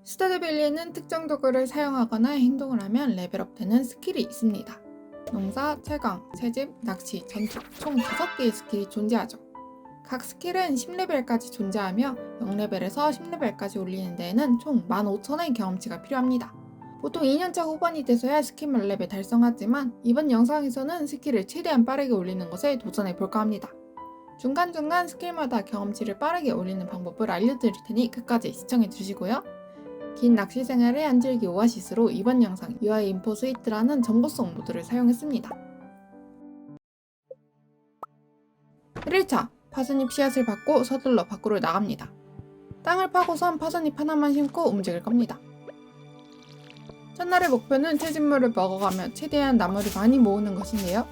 스타드밸리에는 특정 도구를 사용하거나 행동을 하면 레벨업되는 스킬이 있습니다. 농사, 채광, 채집, 낚시, 전투 총 5개의 스킬이 존재하죠. 각 스킬은 10레벨까지 존재하며 0레벨에서 10레벨까지 올리는 데에는 총 15,000의 경험치가 필요합니다. 보통 2년차 후반이 돼서야 스킬 만렙을 달성하지만 이번 영상에서는 스킬을 최대한 빠르게 올리는 것에 도전해볼까 합니다. 중간중간 스킬마다 경험치를 빠르게 올리는 방법을 알려드릴 테니 끝까지 시청해주시고요. 긴 낚시 생활의 한줄기 오아시스로 이번 영상 UI 인포 스위트라는 정보성 모드를 사용했습니다. 1일차 파선잎 씨앗을 받고 서둘러 밖으로 나갑니다. 땅을 파고선 파선잎 하나만 심고 움직일 겁니다. 첫날의 목표는 채집물을 먹어가며 최대한 나무를 많이 모으는 것인데요.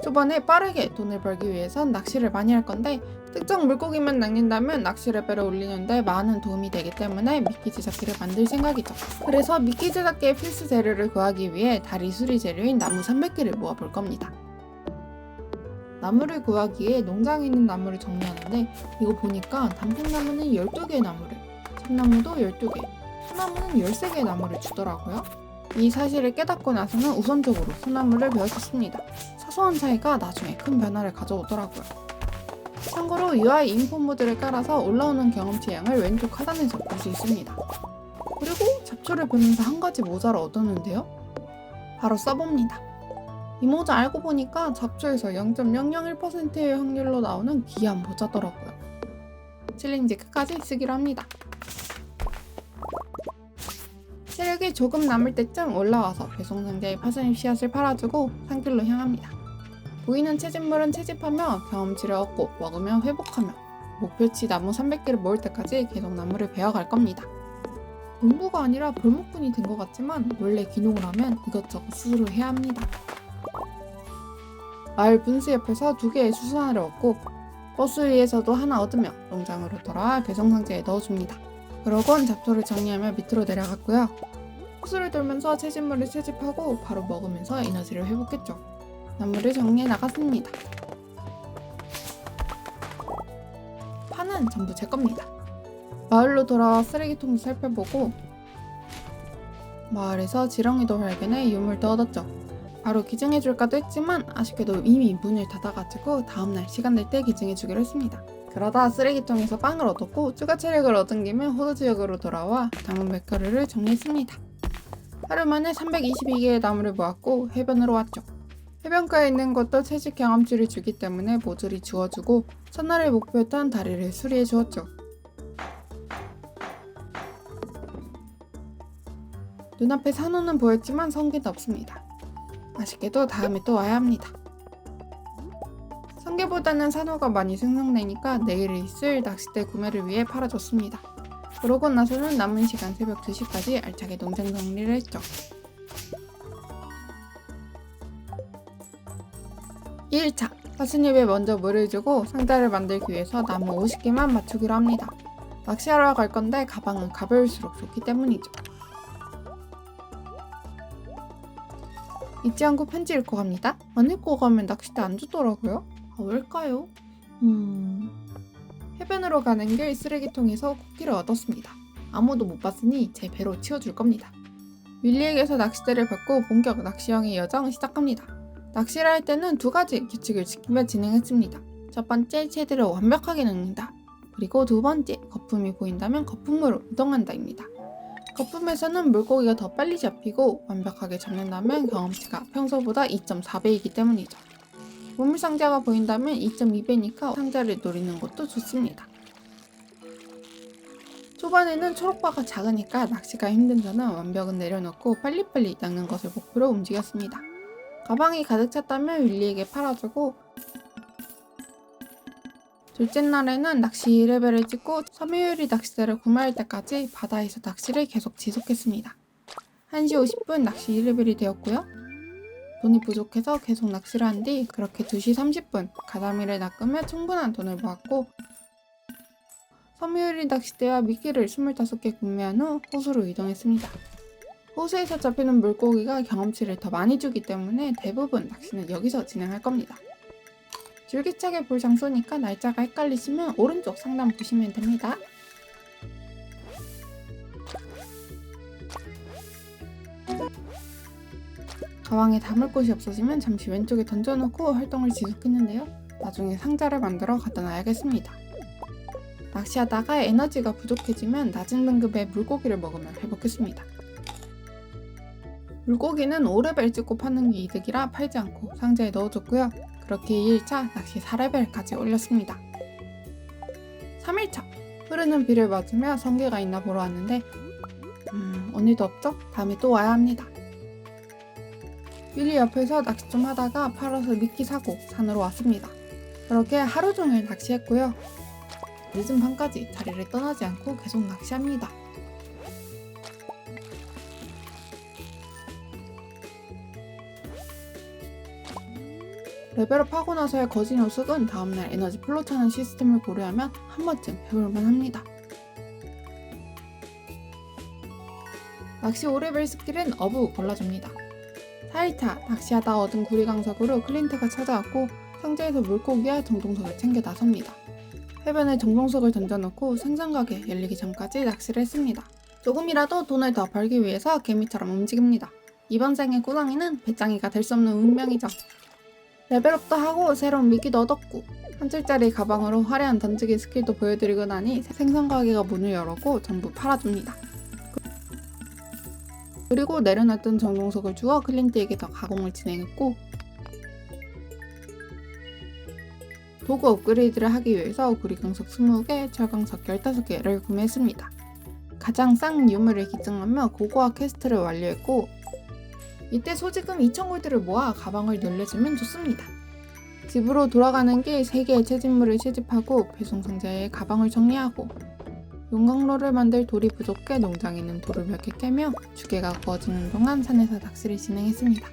초반에 빠르게 돈을 벌기 위해선 낚시를 많이 할 건데 특정 물고기만 낚는다면 낚시 레벨을 올리는데 많은 도움이 되기 때문에 미끼 제작기를 만들 생각이죠. 그래서 미끼 제작기의 필수 재료를 구하기 위해 다리 수리 재료인 나무 300개를 모아볼 겁니다. 나무를 구하기에 농장에 있는 나무를 정리하는데 이거 보니까 단풍나무는 12개의 나무를, 참나무도 12개, 소나무는 13개의 나무를 주더라고요. 이 사실을 깨닫고 나서는 우선적으로 소나무를 베었었습니다. 사소한 차이가 나중에 큰 변화를 가져오더라고요. 참고로 UI 인포 모드를 깔아서 올라오는 경험치 양을 왼쪽 하단에서 볼 수 있습니다. 그리고 잡초를 베면서 한 가지 모자를 얻었는데요. 바로 써봅니다. 이 모자 알고 보니까 잡초에서 0.001%의 확률로 나오는 귀한 모자더라고요. 챌린지 끝까지 쓰기로 합니다. 체력이 조금 남을 때쯤 올라와서 배송 상자에 파선잎 씨앗을 팔아주고 산길로 향합니다. 보이는 채집물은 채집하며 경험치를 얻고 먹으면 회복하며 목표치 나무 300개를 모을 때까지 계속 나무를 베어갈 겁니다. 농부가 아니라 벌목꾼이 된 것 같지만 원래 귀농을 하면 이것저것 스스로 해야 합니다. 마을 분수 옆에서 2개의 수선화를 얻고 버스 위에서도 하나 얻으며 농장으로 돌아와 배송 상자에 넣어줍니다. 그러곤 잡초를 정리하며 밑으로 내려갔고요. 호수를 돌면서 채집물을 채집하고 바로 먹으면서 에너지를 회복했죠. 나무를 정리해 나갔습니다. 파는 전부 제 겁니다. 마을로 돌아와 쓰레기통도 살펴보고 마을에서 지렁이도 발견해 유물도 얻었죠. 바로 기증해줄까도 했지만 아쉽게도 이미 문을 닫아가지고 다음날 시간 될 때 기증해주기로 했습니다. 그러다 쓰레기통에서 빵을 얻었고 추가 체력을 얻은 김에 호수 지역으로 돌아와 당근 맥커리를 정리했습니다. 하루 만에 322개의 나무를 모았고 해변으로 왔죠. 해변가에 있는 것도 채집 경험치를 주기 때문에 모조리 주워주고 첫날의 목표였던 다리를 수리해 주었죠. 눈앞에 산호는 보였지만 성게는 없습니다. 아쉽게도 다음에 또 와야 합니다. 성게보다는 산호가 많이 생성되니까 내일 있을 낚싯대 구매를 위해 팔아줬습니다. 그러고 나서는 남은 시간 새벽 2시까지 알차게 농장 정리를 했죠. 2일차 파스잎에 먼저 물을 주고 상자를 만들기 위해서 나무 50개만 맞추기로 합니다. 낚시하러 갈 건데 가방은 가벼울수록 좋기 때문이죠. 잊지 않고 편지 읽고 갑니다. 안 읽고 가면 낚싯대 안 주더라고요. 왜일까요? 해변으로 가는 길 쓰레기통에서 쿠키를 얻었습니다. 아무도 못 봤으니 제 배로 치워줄 겁니다. 윌리에게서 낚싯대를 받고 본격 낚시형의 여정 시작합니다. 낚시를 할 때는 2가지 규칙을 지키며 진행했습니다. 첫 번째, 채들을 완벽하게 낚는다. 그리고 2번째, 거품이 보인다면 거품으로 이동한다입니다. 거품에서는 물고기가 더 빨리 잡히고 완벽하게 잡는다면 경험치가 평소보다 2.4배이기 때문이죠. 보물상자가 보인다면 2.2배니까 상자를 노리는 것도 좋습니다. 초반에는 초록바가 작으니까 낚시가 힘든 저는 완벽은 내려놓고 빨리빨리 낚는 것을 목표로 움직였습니다. 가방이 가득 찼다면 윌리에게 팔아주고 둘째 날에는 낚시 2레벨을 찍고 섬유유리 낚싯대를 구매할 때까지 바다에서 낚시를 계속 지속했습니다. 1시 50분 낚시 2레벨이 되었고요. 돈이 부족해서 계속 낚시를 한 뒤 그렇게 2시 30분 가자미를 낚으며 충분한 돈을 모았고 섬유유리 낚싯대와 미끼를 25개 구매한 후 호수로 이동했습니다. 호수에서 잡히는 물고기가 경험치를 더 많이 주기 때문에 대부분 낚시는 여기서 진행할 겁니다. 줄기차게 볼 장소니까 날짜가 헷갈리시면 오른쪽 상단 보시면 됩니다. 가방에 담을 곳이 없어지면 잠시 왼쪽에 던져놓고 활동을 지속했는데요. 나중에 상자를 만들어 갖다 놔야겠습니다. 낚시하다가 에너지가 부족해지면 낮은 등급의 물고기를 먹으면 회복했습니다. 물고기는 5레벨 찍고 파는 게 이득이라 팔지 않고 상자에 넣어줬고요. 그렇게 2일차 낚시 4레벨까지 올렸습니다. 3일차 흐르는 비를 맞으며 성게가 있나 보러 왔는데 오늘도 없죠? 다음에 또 와야 합니다. 윌리 옆에서 낚시 좀 하다가 팔아서 미끼 사고 산으로 왔습니다. 그렇게 하루 종일 낚시했고요. 늦은 밤까지 자리를 떠나지 않고 계속 낚시합니다. 레벨업 하고 나서의 거진 호숙은 다음날 에너지 풀로 차는 시스템을 고려하면 한 번쯤 해볼만 합니다. 낚시 5레벨 스킬은 어부 골라줍니다. 4일차 낚시하다 얻은 구리강석으로 클린트가 찾아왔고 상자에서 물고기와 정동석을 챙겨 나섭니다. 해변에 정동석을 던져놓고 생선가게 열리기 전까지 낚시를 했습니다. 조금이라도 돈을 더 벌기 위해서 개미처럼 움직입니다. 이번 생의 꾸덩이는 배짱이가 될 수 없는 운명이죠. 레벨업도 하고 새로운 미끼도 얻었고 한 줄짜리 가방으로 화려한 던지기 스킬도 보여드리고 나니 생선가게가 문을 열었고 전부 팔아줍니다. 그리고 내려놨던 정동석을 주어 클린트에게 더 가공을 진행했고 도구 업그레이드를 하기 위해서 구리강석 20개, 철강석 15개를 구매했습니다. 가장 싼 유물을 기증하며 고고화 퀘스트를 완료했고 이때 소지금 2,000골드를 모아 가방을 늘려주면 좋습니다. 집으로 돌아가는 길 3개의 채집물을 채집하고 배송 상자에 가방을 정리하고 용광로를 만들 돌이 부족해 농장에 있는 돌을 몇 개 깨며 주게가 구워지는 동안 산에서 낚시를 진행했습니다.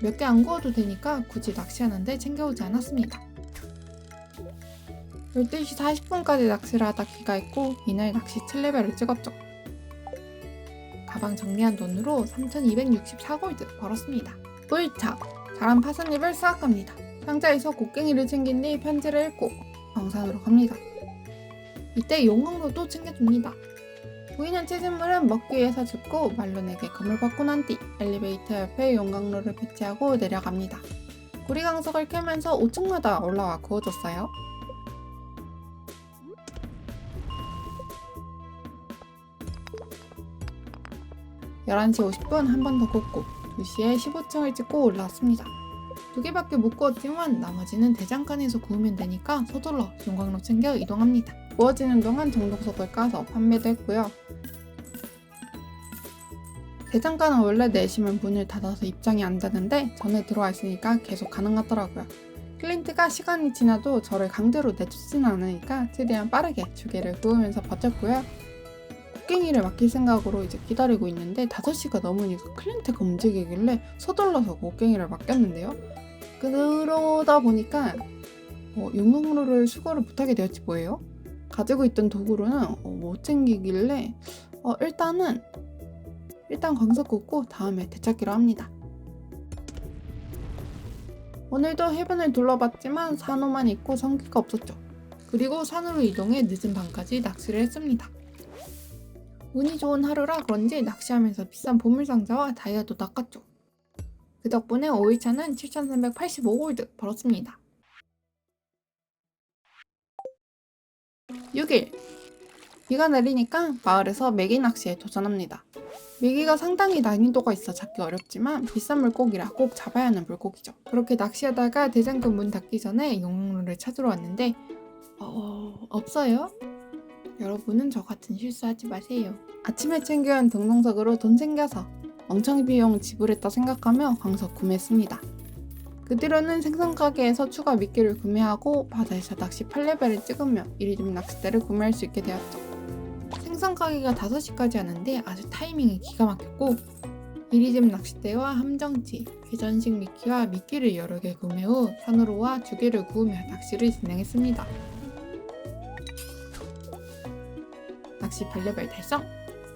몇 개 안 구워도 되니까 굳이 낚시하는데 챙겨오지 않았습니다. 12시 40분까지 낚시를 하다 귀가했고 이날 낚시 7레벨을 찍었죠. 가방 정리한 돈으로 3,264골드 벌었습니다. 5일차 자란 파산잎을 수확합니다. 상자에서 곡괭이를 챙긴 뒤 편지를 읽고 광산으로 갑니다. 이때 용광로도 챙겨줍니다. 보이는 채집물은 먹기 위해서 줍고 말론에게 검을 받고 난 뒤 엘리베이터 옆에 용광로를 배치하고 내려갑니다. 구리강석을 캐면서 5층마다 올라와 구워줬어요. (11시 50분) 한 번 더 굽고 2시에 15층을 찍고 올라왔습니다. 2개밖에 못 구웠지만 나머지는 대장간에서 구우면 되니까 서둘러 용광로 챙겨 이동합니다. 구워지는 동안 정동석을 까서 판매도 했고요. 대장간은 원래 내시면 문을 닫아서 입장이 안 되는데 전에 들어와 있으니까 계속 가능하더라고요. 클린트가 시간이 지나도 저를 강제로 내쫓지는 않으니까 최대한 빠르게 주게를 구우면서 버텼고요. 곡괭이를 맡길 생각으로 이제 기다리고 있는데 5시가 넘으니까 클린트가 움직이길래 서둘러서 곡괭이를 맡겼는데요. 그러다 보니까 용광로를 수거를 못하게 되었지 뭐예요. 가지고 있던 도구로는 못 챙기길래 일단 광석 굽고 다음에 되찾기로 합니다. 오늘도 해변을 둘러봤지만 산호만 있고 성기가 없었죠. 그리고 산으로 이동해 늦은 밤까지 낚시를 했습니다. 운이 좋은 하루라 그런지 낚시하면서 비싼 보물상자와 다이아도 낚았죠. 그 덕분에 5일차는 7,385골드 벌었습니다. 6일 비가 내리니까 마을에서 메기 낚시에 도전합니다. 메기가 상당히 난이도가 있어 잡기 어렵지만 비싼 물고기라 꼭 잡아야 하는 물고기죠. 그렇게 낚시하다가 대장금 문 닫기 전에 용광로를 찾으러 왔는데 없어요? 여러분은 저 같은 실수하지 마세요. 아침에 챙겨온 등동석으로 돈 챙겨서 멍청이 비용 지불했다 생각하며 광석 구매했습니다. 그 뒤로는 생선가게에서 추가 미끼를 구매하고 바다에서 낚시 8레벨을 찍으며 이리즘 낚싯대를 구매할 수 있게 되었죠. 생선가게가 5시까지 하는데 아주 타이밍이 기가 막혔고 이리즘 낚싯대와 함정치, 회전식 미끼와 미끼를 여러 개 구매 후 산으로 와 주게를 구우며 낚시를 진행했습니다. 낚시 8레벨 달성!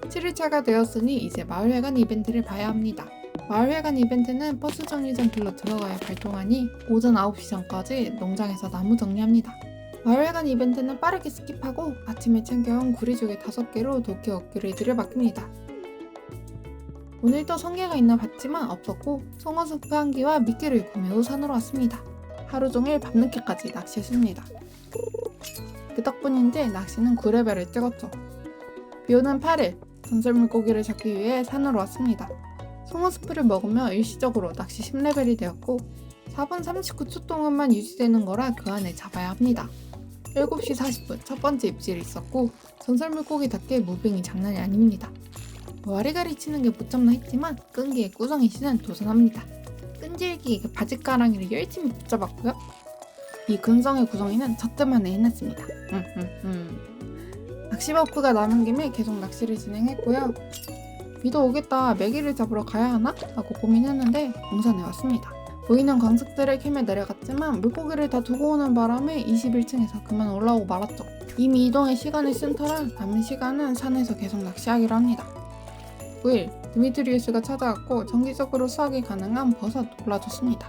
7일차가 되었으니 이제 마을회관 이벤트를 봐야 합니다. 마을회관 이벤트는 버스 정류장 길로 들어가야 발동하니 오전 9시 전까지 농장에서 나무 정리합니다. 마을회관 이벤트는 빠르게 스킵하고 아침에 챙겨온 구리조개 5개로 도끼 업그레이드를 맡깁니다. 오늘도 성게가 있나 봤지만 없었고 송어스프 한 개와 미끼를 구매 후 산으로 왔습니다. 하루 종일 밤늦게까지 낚시했습니다. 그 덕분인지 낚시는 9레벨을 찍었죠. 비오는 8일, 전설 물고기를 잡기 위해 산으로 왔습니다. 송어스프를 먹으며 일시적으로 낚시 10레벨이 되었고 4분 39초 동안만 유지되는 거라 그 안에 잡아야 합니다. 7시 40분 첫 번째 입질이 있었고 전설 물고기답게 무빙이 장난이 아닙니다. 와리가리 치는 게 못 참나 했지만 끈기에 꾸성이 씨는 도전합니다. 끈질기게 바짓가랑이를 열심히 붙잡았고요. 이 근성의 구성이는 저 때만에 해냈습니다. 낚시 버프가 남은 김에 계속 낚시를 진행했고요. 비도 오겠다, 메기를 잡으러 가야 하나? 라고 고민했는데 광산에 왔습니다. 보이는 광석들을 캐며 내려갔지만 물고기를 다 두고 오는 바람에 21층에서 그만 올라오고 말았죠. 이미 이동의 시간을 쓴 터라 남은 시간은 산에서 계속 낚시하기로 합니다. 9일, 드미트리우스가 찾아왔고 정기적으로 수확이 가능한 버섯 골라줬습니다.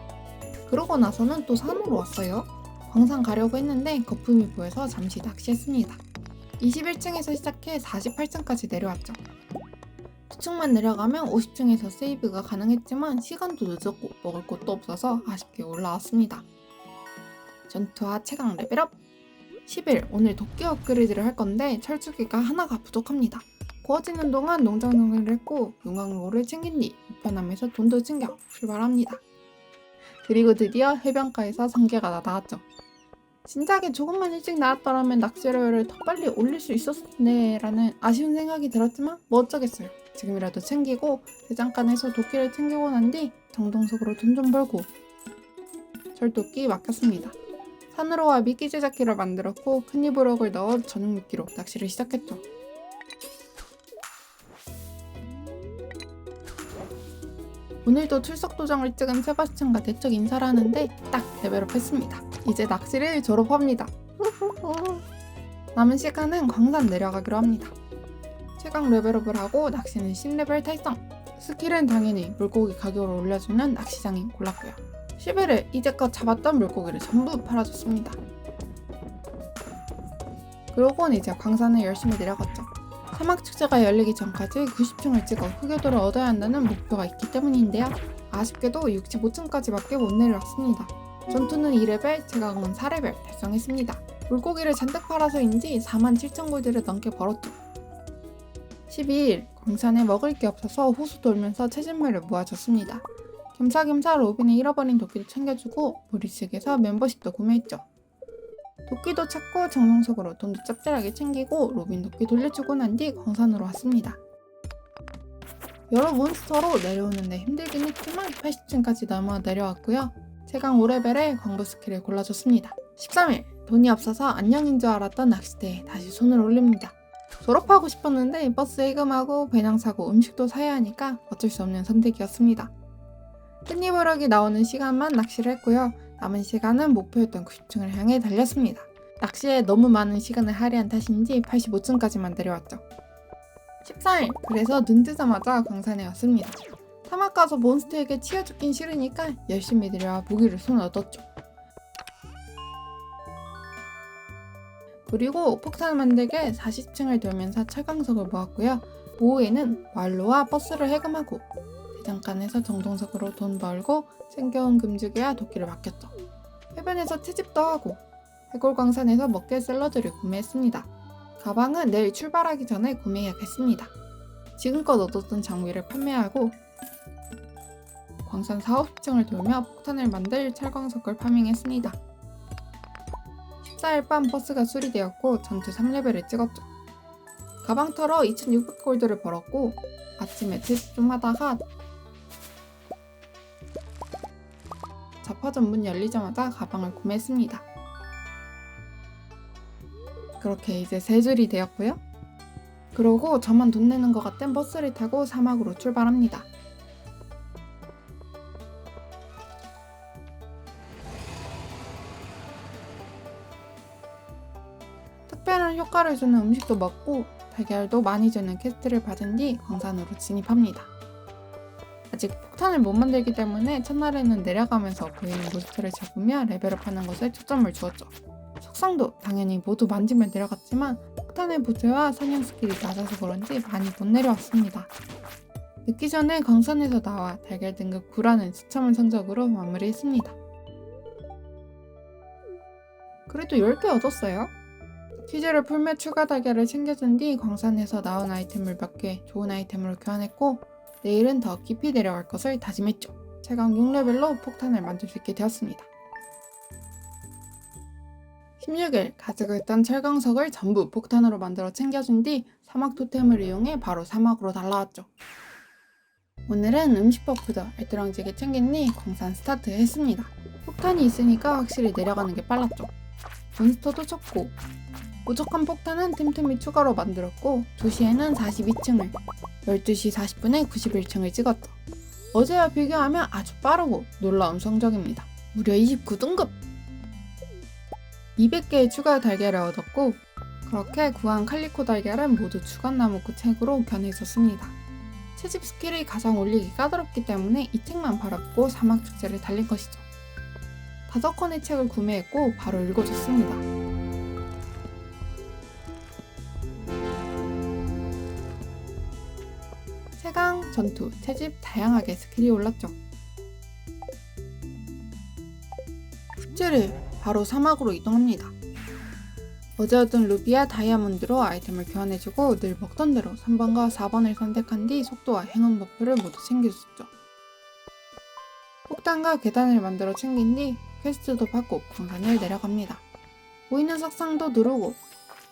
그러고 나서는 또 산으로 왔어요. 광산 가려고 했는데 거품이 보여서 잠시 낚시했습니다. 21층에서 시작해 48층까지 내려왔죠. 2층만 내려가면 50층에서 세이브가 가능했지만 시간도 늦었고 먹을 것도 없어서 아쉽게 올라왔습니다. 전투와 체감 레벨업! 10일, 오늘 도끼 업그레이드를 할 건데 철쭉기가 하나가 부족합니다. 구워지는 동안 농장 정리를 했고 용광로를 챙긴 뒤 우편함에서 돈도 챙겨 출발합니다. 그리고 드디어 해변가에서 성게가 나왔죠. 진작에 조금만 일찍 나왔더라면 낚시료를 더 빨리 올릴 수 있었을 텐데 라는 아쉬운 생각이 들었지만 뭐 어쩌겠어요. 지금이라도 챙기고 대장간에서 도끼를 챙기고 난 뒤 정동석으로 돈 좀 벌고 절도끼 맡겼습니다. 산으로 와 미끼 제작기를 만들었고 큰이브럭을 넣어 전용 미끼로 낚시를 시작했죠. 오늘도 출석 도장을 찍은 세바스찬과 대적 인사를 하는데 딱 레벨업 했습니다. 이제 낚시를 졸업합니다. 남은 시간은 광산 내려가기로 합니다. 최강 레벨업을 하고 낚시는 10레벨 달성! 스킬은 당연히 물고기 가격을 올려주는 낚시장인 골랐고요. 11일 이제껏 잡았던 물고기를 전부 팔아줬습니다. 그러곤 이제 광산을 열심히 내려갔죠. 사막축제가 열리기 전까지 90층을 찍어 흑요도를 얻어야 한다는 목표가 있기 때문인데요. 아쉽게도 65층까지밖에 못 내려왔습니다. 전투는 2레벨, 제강은 4레벨 달성했습니다. 물고기를 잔뜩 팔아서인지 47,000골드를 넘게 벌었죠. 12일, 광산에 먹을 게 없어서 호수 돌면서 채집물을 모아줬습니다. 겸사겸사 로빈의 잃어버린 도끼를 챙겨주고 무리식에서 멤버십도 구매했죠. 도끼도 찾고 정성석으로 돈도 짭짤하게 챙기고 로빈 도끼 돌려주고 난 뒤 광산으로 왔습니다. 여러 몬스터로 내려오는데 힘들긴 했지만 80층까지 넘어 내려왔고요. 최강 5레벨의 광부 스킬을 골라줬습니다. 13일, 돈이 없어서 안녕인 줄 알았던 낚싯대에 다시 손을 올립니다. 졸업하고 싶었는데 버스 예금하고 배낭 사고 음식도 사야 하니까 어쩔 수 없는 선택이었습니다. 깻잎버럭이 나오는 시간만 낚시를 했고요. 남은 시간은 목표였던 90층을 향해 달렸습니다. 낚시에 너무 많은 시간을 할애한 탓인지 85층까지만 내려왔죠. 14일, 그래서 눈 뜨자마자 광산에 왔습니다. 사막 가서 몬스터에게 치여 죽긴 싫으니까 열심히 내려와 무기를 손에 얻었죠. 그리고 폭탄을 만들게 40층을 돌면서 철광석을 모았고요. 오후에는 완로와 버스를 해금하고 대장간에서 정동석으로 돈 벌고 챙겨온 금주개와 도끼를 맡겼죠. 해변에서 채집도 하고 해골광산에서 먹게 샐러드를 구매했습니다. 가방은 내일 출발하기 전에 구매해야겠습니다. 지금껏 얻었던 장비를 판매하고 광산 4, 50층을 돌며 폭탄을 만들 철광석을 파밍했습니다. 14일 밤 버스가 수리되었고 전투 3레벨을 찍었죠. 가방 털어 2600골드를 벌었고 아침에 채집 좀 하다가 자파점 문 열리자마자 가방을 구매했습니다. 그렇게 이제 3줄이 되었고요. 그러고 저만 돈 내는 것 같은 버스를 타고 사막으로 출발합니다. 특별한 효과를 주는 음식도 먹고 달걀도 많이 주는 퀘스트를 받은 뒤 광산으로 진입합니다. 아직 폭탄을 못 만들기 때문에 첫날에는 내려가면서 보이는 몬스터를 잡으며 레벨업하는 것에 초점을 주었죠. 석상도 당연히 모두 만지며 내려갔지만 폭탄의 부재와 사냥 스킬이 낮아서 그런지 많이 못 내려왔습니다. 늦기 전에 광산에서 나와 달걀 등급 9라는 수참을 성적으로 마무리했습니다. 그래도 10개 얻었어요. 퀴즈를 풀며 추가 달걀을 챙겨준 뒤 광산에서 나온 아이템을 몇 개 좋은 아이템으로 교환했고 내일은 더 깊이 내려갈 것을 다짐했죠. 최강 6레벨로 폭탄을 만들 수 있게 되었습니다. 16일 가지고 있던 철광석을 전부 폭탄으로 만들어 챙겨준 뒤 사막 토템을 이용해 바로 사막으로 날아왔죠. 오늘은 음식 버프도 알뜰왕지게 챙긴 뒤 광산 스타트 했습니다. 폭탄이 있으니까 확실히 내려가는 게 빨랐죠. 몬스터도 쳤고 부족한 폭탄은 틈틈이 추가로 만들었고 2시에는 42층을 12시 40분에 91층을 찍었죠. 어제와 비교하면 아주 빠르고 놀라운 성적입니다. 무려 29등급! 200개의 추가 달걀을 얻었고 그렇게 구한 칼리코 달걀은 모두 주간나무꾼 책으로 변해있었습니다. 채집 스킬이 가장 올리기 까다롭기 때문에 이 책만 바라보고 사막 축제를 달릴 것이죠. 5권의 책을 구매했고 바로 읽어줬습니다. 최강, 전투, 채집 다양하게 스킬이 올랐죠. 17일 바로 사막으로 이동합니다. 어제 얻은 루비와 다이아몬드로 아이템을 교환해주고 늘 먹던 대로 3번과 4번을 선택한 뒤 속도와 행운 버프를 모두 챙겨줬죠. 폭탄과 계단을 만들어 챙긴 뒤 퀘스트도 받고 광산을 내려갑니다. 보이는 석상도 누르고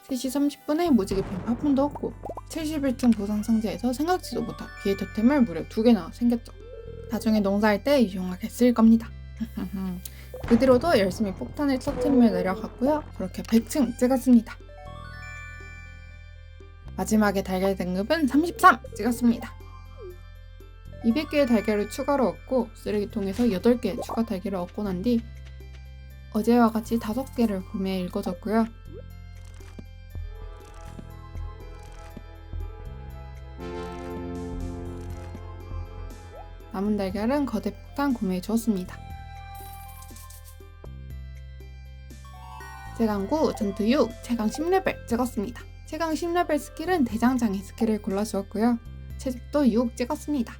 3시 30분에 무지개 빈 파품도 얻고 71층 보상 상자에서 생각지도 못한 기회 토템을 무려 2개나 생겼죠. 나중에 농사할 때 유용하게 쓸 겁니다. 그 뒤로도 열심히 폭탄을 터뜨리며 내려갔고요. 그렇게 100층 찍었습니다. 마지막에 달걀 등급은 33 찍었습니다. 200개의 달걀을 추가로 얻고 쓰레기통에서 8개 추가 달걀을 얻고 난 뒤 어제와 같이 5개를 구매해 읽어줬고요. 남은 달걀은 거대 폭탄 구매해 주었습니다. 최강 9, 전투 6, 최강 10레벨 찍었습니다. 최강 10레벨 스킬은 대장장이 스킬을 골라주었고요. 채집도 6 찍었습니다.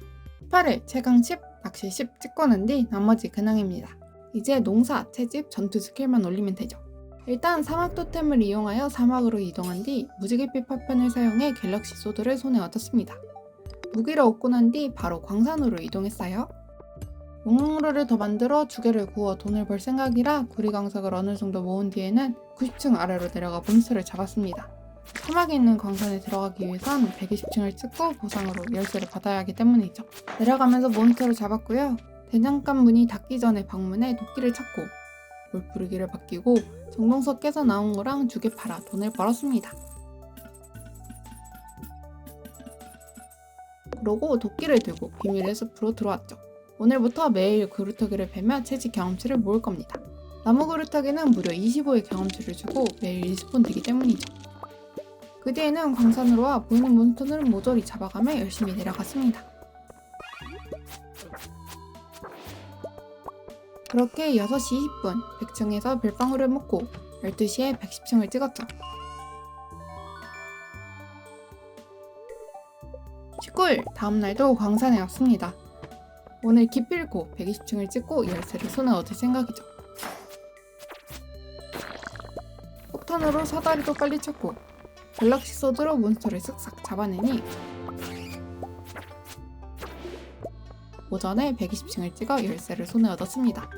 18일 최강 10, 낚시 10 찍고 난 뒤 나머지 근황입니다. 이제 농사, 채집, 전투 스킬만 올리면 되죠. 일단 사막 토템을 이용하여 사막으로 이동한 뒤 무지개빛 파편을 사용해 갤럭시 소드를 손에 얻었습니다. 무기를 얻고 난 뒤 바로 광산으로 이동했어요. 용광로를 더 만들어 2개를 구워 돈을 벌 생각이라 구리광석을 어느 정도 모은 뒤에는 90층 아래로 내려가 몬스터를 잡았습니다. 사막에 있는 광산에 들어가기 위해선 120층을 찍고 보상으로 열쇠를 받아야 하기 때문이죠. 내려가면서 몬스터를 잡았고요. 대장간 문이 닫기 전에 방문해 도끼를 찾고 물부르기를 바뀌고 정동석 깨서 나온 거랑 2개 팔아 돈을 벌었습니다. 그러고 도끼를 들고 비밀의 숲으로 들어왔죠. 오늘부터 매일 그루터기를 베며 채집 경험치를 모을 겁니다. 나무 그루터기는 무려 25의 경험치를 주고 매일 리스폰 되기 때문이죠. 그 뒤에는 광산으로 와 보이는 몬스터들은 모조리 잡아가며 열심히 내려갔습니다. 그렇게 6시 20분 100층에서 별방울을 먹고 12시에 110층을 찍었죠. 19일 다음날도 광산에 왔습니다. 오늘 기필코 120층을 찍고 열쇠를 손에 얻을 생각이죠. 폭탄으로 사다리도 빨리 쳤고 갤럭시 소드로 몬스터를 쓱싹 잡아내니 오전에 120층을 찍어 열쇠를 손에 얻었습니다.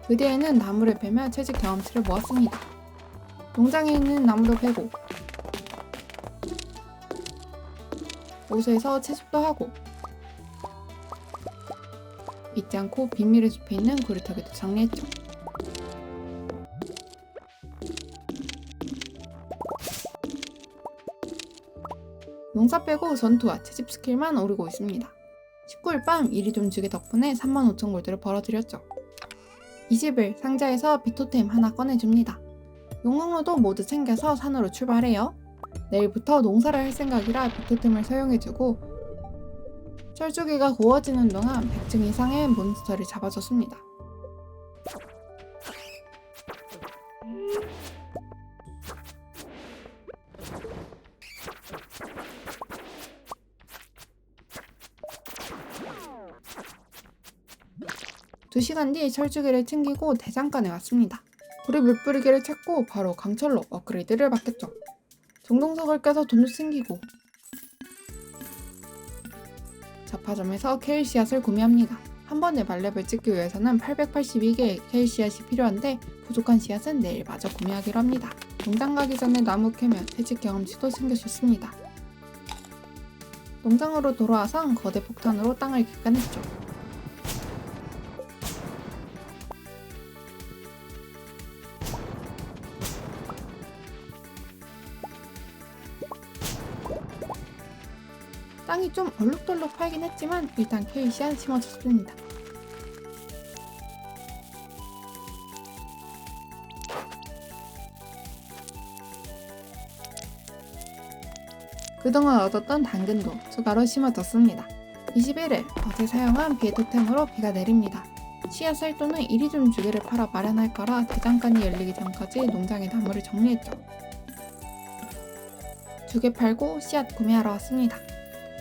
그 뒤에는 나무를 베며 채집 경험치를 모았습니다. 농장에 있는 나무도 베고 옷에서 채집도 하고 잊지 않고 비밀의 숲에 있는 구루터기도 정리했죠. 농사 빼고 전투와 채집 스킬만 오르고 있습니다. 19일 밤 이리돈 주개 덕분에 35,000골드를 벌어들였죠. 20일 상자에서 비토템 하나 꺼내줍니다. 용광로도 모두 챙겨서 산으로 출발해요. 내일부터 농사를 할 생각이라 비토템을 사용해주고 철쭉이가 구워지는 동안 100층 이상의 몬스터를 잡아줬습니다. 2시간 뒤 철쭉이를 챙기고 대장간에 왔습니다. 우리 물뿌리기를 찾고 바로 강철로 업그레이드를 받겠죠. 정동석을 깨서 돈도 챙기고 자파점에서 케일 씨앗을 구매합니다. 한 번에 만렙을 찍기 위해서는 882개의 케일 씨앗이 필요한데 부족한 씨앗은 내일 마저 구매하기로 합니다. 농장 가기 전에 나무 캐며 채집 경험치도 챙겨줬습니다. 농장으로 돌아와서 거대 폭탄으로 땅을 객관했죠. 땅이 좀 얼룩덜룩 팔긴 했지만 일단 케일 씨앗 심어줬습니다. 그동안 얻었던 당근도 추가로 심어뒀습니다. 21일 어제 사용한 비의 토템으로 비가 내립니다. 씨앗 살도는 이리듐 2개를 팔아 마련할 거라 대장간이 열리기 전까지 농장의 나무를 정리했죠. 2개 팔고 씨앗 구매하러 왔습니다.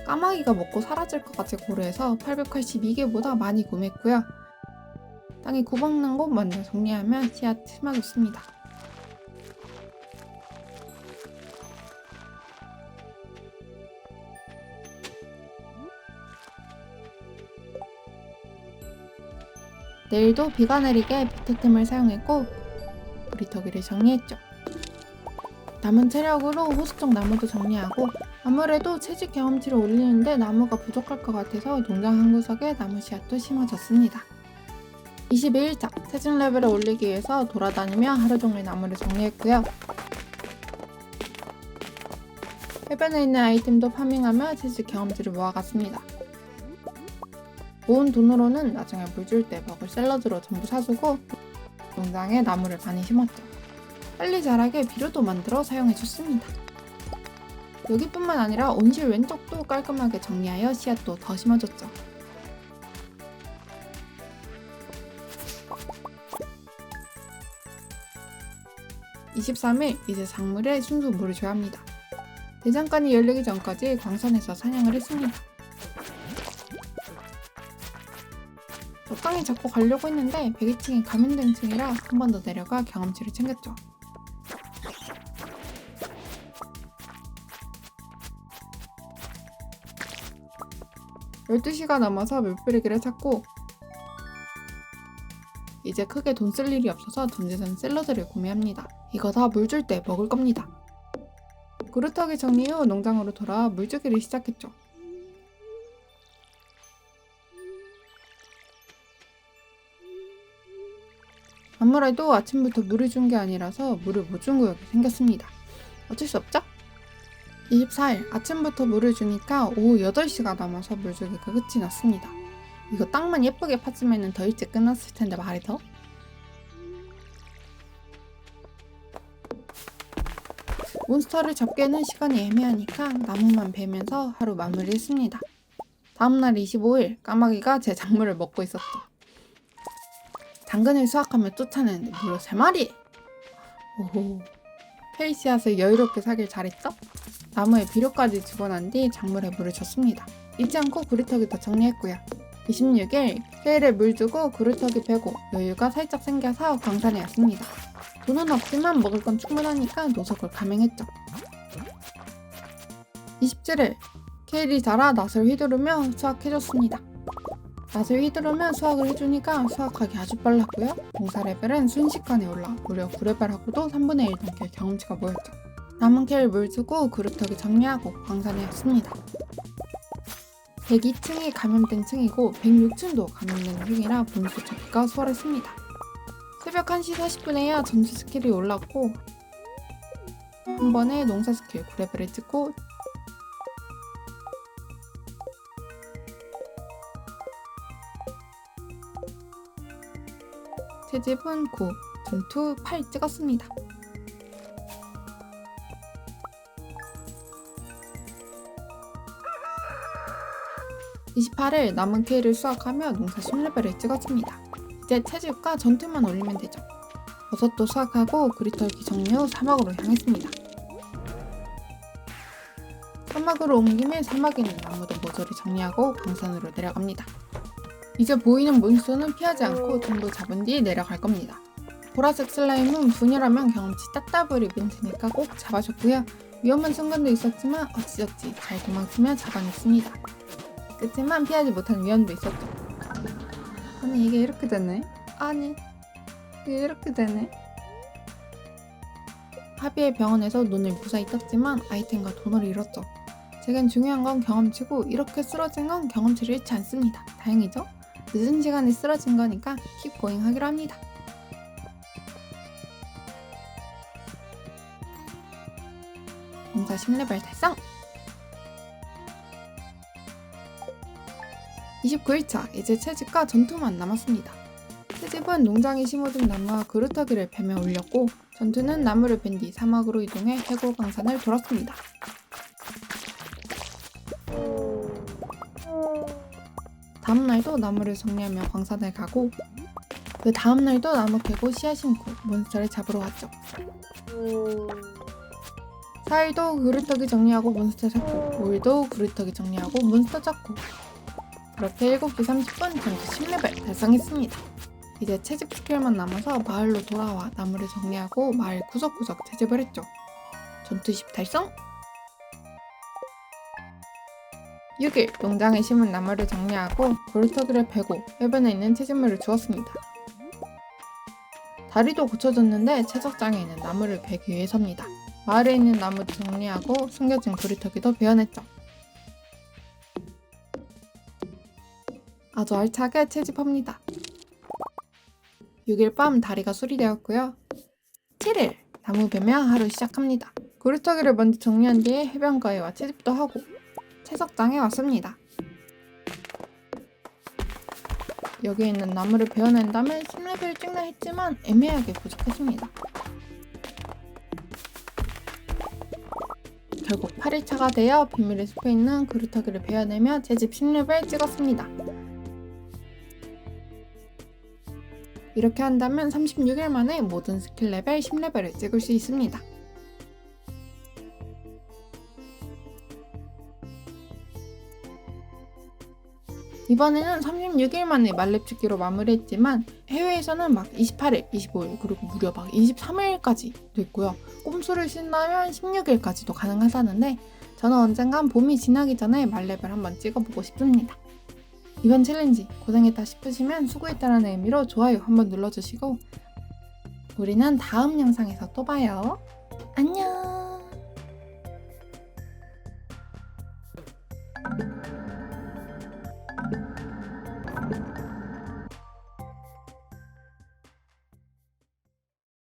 까마귀가 먹고 사라질 것 같이 고르해서 882개보다 많이 구매했고요. 땅이 구멍난 곳 먼저 정리하며 씨앗 심어줬습니다. 내일도 비가 내리게 비트틈을 사용했고 브리터기를 정리했죠. 남은 체력으로 호수쪽 나무도 정리하고 아무래도 채집 경험치를 올리는데 나무가 부족할 것 같아서 농장 한 구석에 나무 씨앗도 심어줬습니다. 22일차 채집 레벨을 올리기 위해서 돌아다니며 하루 종일 나무를 정리했고요. 해변에 있는 아이템도 파밍하며 채집 경험치를 모아갔습니다. 모은 돈으로는 나중에 물 줄 때 먹을 샐러드로 전부 사주고 농장에 나무를 많이 심었죠. 빨리 자라게 비료도 만들어 사용해줬습니다. 여기뿐만 아니라 온실 왼쪽도 깔끔하게 정리하여 씨앗도 더 심어줬죠. (23일) 이제 작물에 순수 물을 줘야 합니다. 대장간이 열리기 전까지 광산에서 사냥을 했습니다. 적당히 잡고 가려고 했는데 102층이 감염된 층이라 한 번 더 내려가 경험치를 챙겼죠. (12시가) 넘어서 물뿌리기를 찾고 이제 크게 돈 쓸 일이 없어서 둔재산 샐러드를 구매합니다. 이거 다 물 줄 때 먹을 겁니다. 그루터기 정리 후 농장으로 돌아와 물 주기를 시작했죠. 아무래도 아침부터 물을 준 게 아니라서 물을 못 준 구역이 생겼습니다. 어쩔 수 없죠? 24일 아침부터 물을 주니까 오후 8시가 넘어서 물 주기가 끝이 났습니다. 이거 땅만 예쁘게 팠으면 더 일찍 끝났을 텐데 말이 더? 몬스터를 잡기에는 시간이 애매하니까 나무만 베면서 하루 마무리했습니다. 다음날 25일 까마귀가 제 작물을 먹고 있었죠. 당근을 수확하며 쫓아내는데 무려 3마리! 오호, 케일 씨앗을 여유롭게 사길 잘했죠? 나무에 비료까지 주고 난 뒤 작물에 물을 줬습니다. 잊지 않고 구리터기도 정리했고요. 26일 케일에 물 주고 구리터기 빼고 여유가 살짝 생겨서 광산에 왔습니다. 돈은 없지만 먹을 건 충분하니까 노석을 감행했죠. 27일 케일이 자라 낫을 휘두르며 수확해줬습니다. 낫을 휘두르며 수확을 해주니까 수확하기 아주 빨랐고요. 농사 레벨은 순식간에 올라 무려 9레벨하고도 3분의 1 넘게 경험치가 모였죠. 남은 케일 물 주고 그루터기 정리하고 광산에 왔습니다. 102층이 감염된 층이고 106층도 감염된 층이라 몬스터 찾기가 수월했습니다. 새벽 1시 40분에야 전투 스킬이 올랐고 한 번에 농사 스킬 9레벨을 찍고 채집은 9, 전투 8 찍었습니다. 28일 남은 케일을 수확하며 농사 10레벨을 찍었습니다. 이제 채집과 전투만 올리면 되죠. 버섯도 수확하고 그리터기 정리 후 사막으로 향했습니다. 사막으로 온 김에 사막에 있는 나무도 모조리 정리하고 광산으로 내려갑니다. 이제 보이는 몬스터는 피하지 않고 정도 잡은 뒤 내려갈 겁니다. 보라색 슬라임은 분열하면 경험치 따따블이 뭉치니까 꼭 잡아줬고요. 위험한 순간도 있었지만 어찌저찌 잘 도망치며 잡아냈습니다. 그치만 피하지 못한 위험도 있었죠. 아니 이게 이렇게 되네? 아니 이게 이렇게 되네? 하비의 병원에서 눈을 무사히 떴지만 아이템과 돈을 잃었죠. 제겐 중요한 건 경험치고 이렇게 쓰러진 건 경험치를 잃지 않습니다. 다행이죠? 늦은 시간에 쓰러진 거니까 킵 고잉 하기로 합니다. 농사 10레벨 달성! 29일차, 이제 채집과 전투만 남았습니다. 채집은 농장에 심어둔 나무와 그루터기를 베며 올렸고 전투는 나무를 벤 뒤 사막으로 이동해 해골 광산을 돌았습니다. 다음날도 나무를 정리하며 광산을 가고 그 다음날도 나무 캐고 씨앗 심고 몬스터를 잡으러 왔죠. 4일도 그루터기 정리하고 몬스터 잡고 5일도 그루터기 정리하고 몬스터 잡고 그렇게 7시 30분 전투 10레벨 달성했습니다. 이제 채집 스킬만 남아서 마을로 돌아와 나무를 정리하고 마을 구석구석 채집을 했죠. 전투 10 달성! 6일 농장에 심은 나무를 정리하고 그루터기를 베고 해변에 있는 채집물을 주웠습니다. 다리도 고쳐졌는데 채석장에 있는 나무를 베기 위해서입니다. 마을에 있는 나무도 정리하고 숨겨진 그루터기도 베어냈죠. 아주 알차게 채집합니다. 6일 밤 다리가 수리되었고요. 7일 나무 베며 하루 시작합니다. 그루터기를 먼저 정리한 뒤에 해변가에 와 채집도 하고 채석장에 왔습니다. 여기에 있는 나무를 베어낸 다음에 10레벨 찍나 했지만 애매하게 부족했습니다. 결국 8일차가 되어 비밀의 숲에 있는 그루터기를 베어내며 채집 10레벨 찍었습니다. 이렇게 한다면 36일 만에 모든 스킬 레벨 10레벨을 찍을 수 있습니다. 이번에는 36일 만에 만렙 찍기로 마무리했지만 해외에서는 막 28일, 25일 그리고 무려 막 23일까지도 있고요. 꼼수를 쓴다면 16일까지도 가능하다는데 저는 언젠간 봄이 지나기 전에 만렙을 한번 찍어보고 싶습니다. 이번 챌린지 고생했다 싶으시면 수고했다라는 의미로 좋아요 한번 눌러주시고 우리는 다음 영상에서 또 봐요. 안녕.